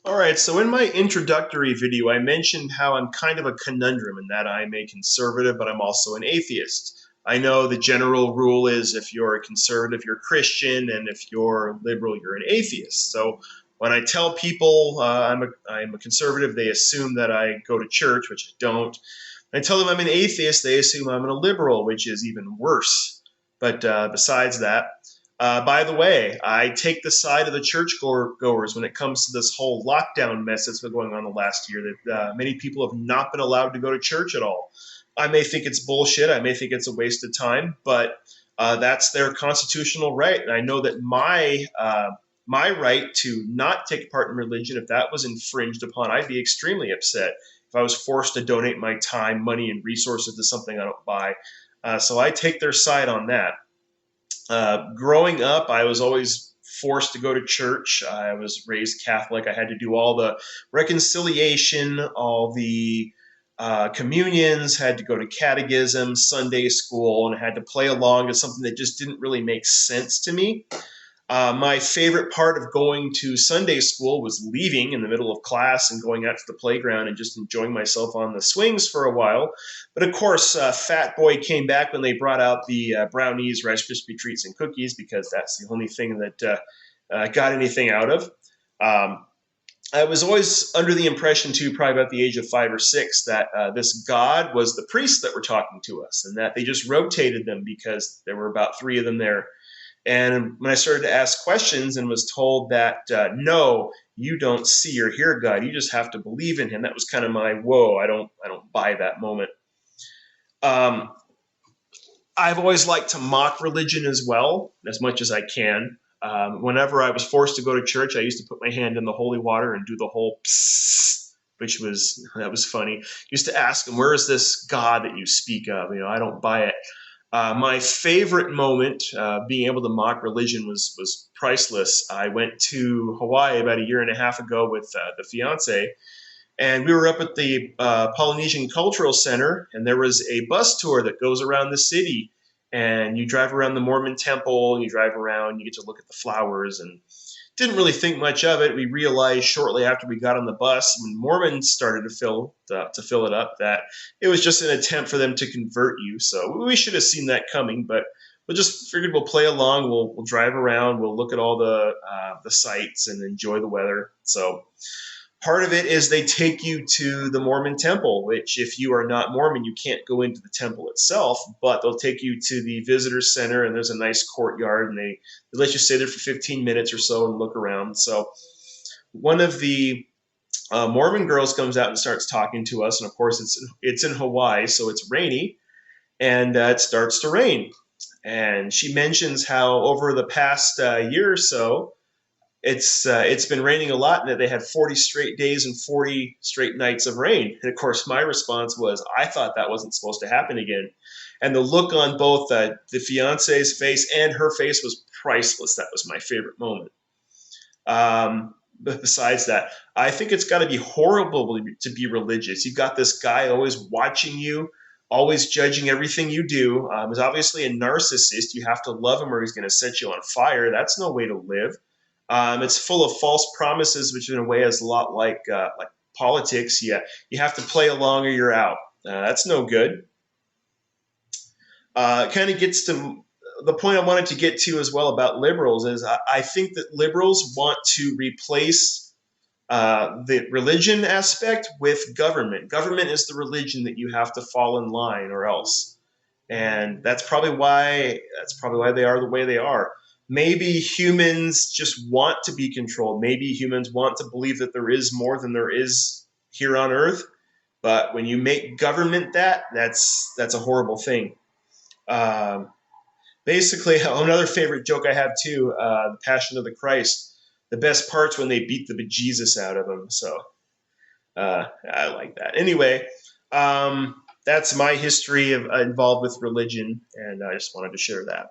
All right, so in my introductory video, I mentioned how I'm kind of a conundrum in that I'm a conservative, but I'm also an atheist. I know the general rule is if you're a conservative, you're Christian, and if you're liberal, you're an atheist. So when I tell people I'm a conservative, they assume that I go to church, which I don't. When I tell them I'm an atheist, they assume I'm a liberal, which is even worse. But besides that, by the way, I take the side of the churchgoers when it comes to this whole lockdown mess that's been going on the last year. That many people have not been allowed to go to church at all. I may think it's bullshit. I may think it's a waste of time, but that's their constitutional right, and I know that my right to not take part in religion, if that was infringed upon, I'd be extremely upset if I was forced to donate my time, money, and resources to something I don't buy. So I take their side on that. Growing up, I was always forced to go to church. I was raised Catholic. I had to do all the reconciliation, all the communions, had to go to catechism, Sunday school, and I had to play along to something that just didn't really make sense to me. My favorite part of going to Sunday school was leaving in the middle of class and going out to the playground and just enjoying myself on the swings for a while. But of course, Fat Boy came back when they brought out the brownies, Rice Krispie treats, and cookies because that's the only thing that got anything out of. Um, I was always under the impression, too, probably about the age of 5 or 6, that this God was the priests that were talking to us and that they just rotated them because there were about 3 of them there. And when I started to ask questions and was told that, no, you don't see or hear God, you just have to believe in him, that was kind of my, whoa, I don't buy that moment. Um, I've always liked to mock religion as well, as much as I can. Whenever I was forced to go to church, I used to put my hand in the holy water and do the whole psst, that was funny. Used to ask him, where is this God that you speak of? I don't buy it. My favorite moment, being able to mock religion, was priceless. I went to Hawaii about a year and a half ago with the fiance, and we were up at the Polynesian Cultural Center, and there was a bus tour that goes around the city. And you drive around the Mormon temple, and you drive around, you get to look at the flowers, and didn't really think much of it. We realized shortly after we got on the bus, when Mormons started to fill it up, that it was just an attempt for them to convert you. So we should have seen that coming, but we just figured we'll play along. We'll drive around. We'll look at all the sights and enjoy the weather. So part of it is they take you to the Mormon temple, which if you are not Mormon, you can't go into the temple itself, but they'll take you to the visitor center, and there's a nice courtyard, and they let you stay there for 15 minutes or so and look around. So one of the Mormon girls comes out and starts talking to us, and of course it's in Hawaii, so it's rainy, and it starts to rain. And she mentions how over the past year or so, it's been raining a lot, and that they had 40 straight days and 40 straight nights of rain. And of course, my response was, I thought that wasn't supposed to happen again. And the look on both the fiance's face and her face was priceless. That was my favorite moment. But besides that, I think it's got to be horrible to be religious. You've got this guy always watching you, always judging everything you do. He's obviously a narcissist. You have to love him or he's going to set you on fire. That's no way to live. It's full of false promises, which in a way is a lot like politics. You have to play along or you're out. That's no good. It kind of gets to the point I wanted to get to as well about liberals is I think that liberals want to replace the religion aspect with government. Government is the religion that you have to fall in line or else, and that's probably why they are the way they are. Maybe humans just want to be controlled. Maybe humans want to believe that there is more than there is here on Earth. But when you make government that's a horrible thing. Um, Basically, another favorite joke I have too, the Passion of the Christ. The best part's when they beat the bejesus out of him. So I like that. Anyway, that's my history of involved with religion, and I just wanted to share that.